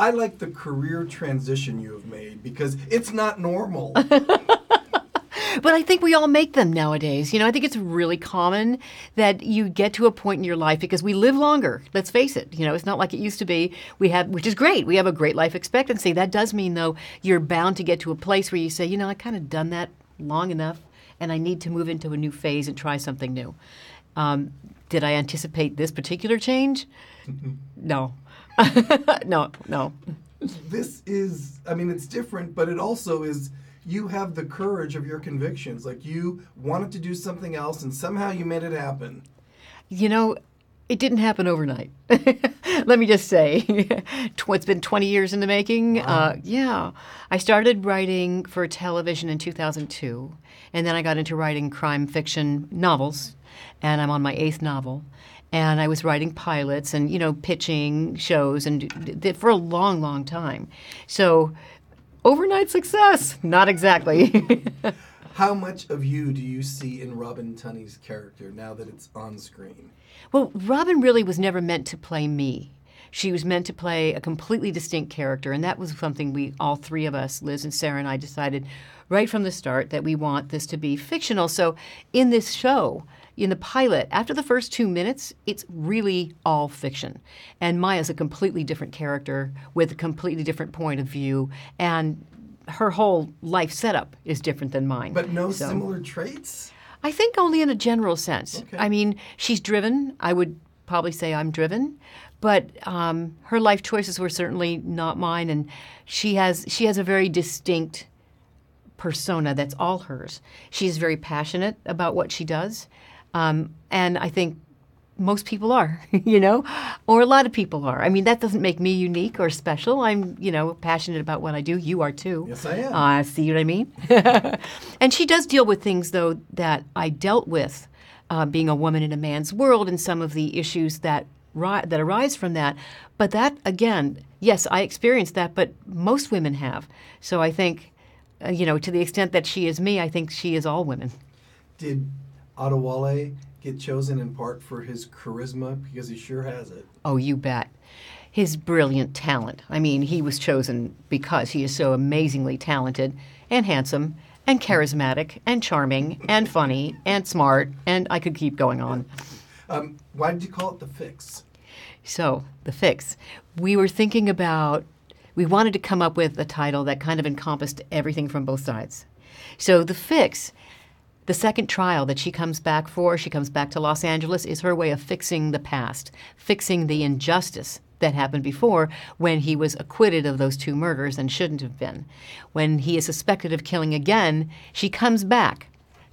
I like the career transition you have made because it's not normal. But I think we all make them nowadays. I think it's really common that you get to a point in your life because we live longer. Let's face it. It's not like it used to be. Which is great. We have a great life expectancy. That does mean, though, you're bound to get to a place where you say, I kind of done that long enough, and I need to move into a new phase and try something new. Did I anticipate this particular change? No. No. This is, it's different, but it also is, you have the courage of your convictions. Like, you wanted to do something else, and somehow you made it happen. It didn't happen overnight. Let me just say, it's been 20 years in the making. Wow. Yeah. I started writing for television in 2002, and then I got into writing crime fiction novels, and I'm on my 8th novel. And I was writing pilots and, pitching shows and for a long, long time. So overnight success, not exactly. How much of you do you see in Robin Tunney's character now that it's on screen? Well, Robin really was never meant to play me. She was meant to play a completely distinct character, and that was something all three of us, Liz and Sarah and I, decided right from the start that we want this to be fictional. So in this show, in the pilot, after the first 2 minutes, it's really all fiction. And Maya's a completely different character with a completely different point of view, and her whole life setup is different than mine. But no similar traits? I think only in a general sense. Okay. She's driven. I would probably say I'm driven. But her life choices were certainly not mine, and she has a very distinct persona that's all hers. She's very passionate about what she does, and I think most people are, or a lot of people are. That doesn't make me unique or special. I'm, passionate about what I do. You are too. Yes, I am. See what I mean? And she does deal with things, though, that I dealt with being a woman in a man's world and some of the issues that arise from that. But that, again, yes, I experienced that, but most women have. So I think, to the extent that she is me, I think she is all women. Did Adewale get chosen in part for his charisma? Because he sure has it. Oh, you bet. His brilliant talent. He was chosen because he is so amazingly talented and handsome and charismatic and charming and funny and smart, and I could keep going on. Why did you call it The Fix? So, The Fix. We were thinking about, we wanted to come up with a title that kind of encompassed everything from both sides. So The Fix, the second trial that she comes back to Los Angeles, is her way of fixing the past, fixing the injustice that happened before when he was acquitted of those 2 murders and shouldn't have been. When he is suspected of killing again, she comes back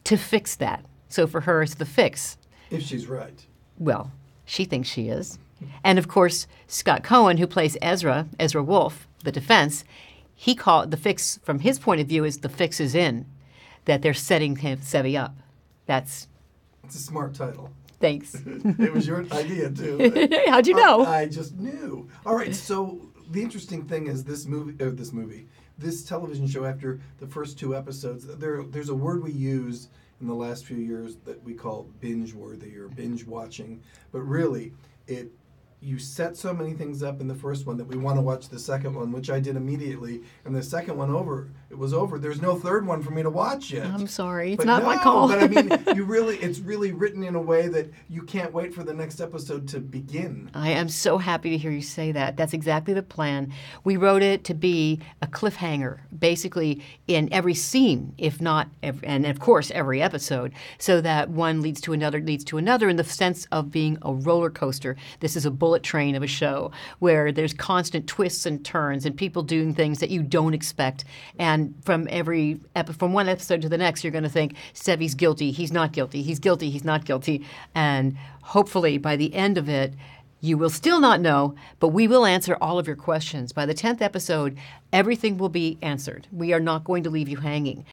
to fix that. So for her, it's The Fix. If she's right. Well, she thinks she is. And of course, Scott Cohen, who plays Ezra Wolf, the defense, he called The Fix, from his point of view, is the fix is in, that they're setting Sevy up. It's a smart title. Thanks. It was your idea, too. How'd you know? I just knew. All right, so the interesting thing is this television show, after the first 2 episodes, there's a word we use in the last few years that we call binge-worthy or binge-watching. But really, you set so many things up in the first one that we want to watch the second one, which I did immediately. And the second one it was over. There's no third one for me to watch yet. I'm sorry. It's not my call. But it's really written in a way that you can't wait for the next episode to begin. I am so happy to hear you say that. That's exactly the plan. We wrote it to be a cliffhanger, basically in every scene, if not, and of course, every episode, so that one leads to another, in the sense of being a roller coaster. This is a bullet train of a show where there's constant twists and turns and people doing things that you don't expect. And from one episode to the next, you're going to think, Sevy's guilty, he's not guilty, he's guilty, he's not guilty. And hopefully by the end of it, you will still not know, but we will answer all of your questions. By the 10th episode, everything will be answered. We are not going to leave you hanging.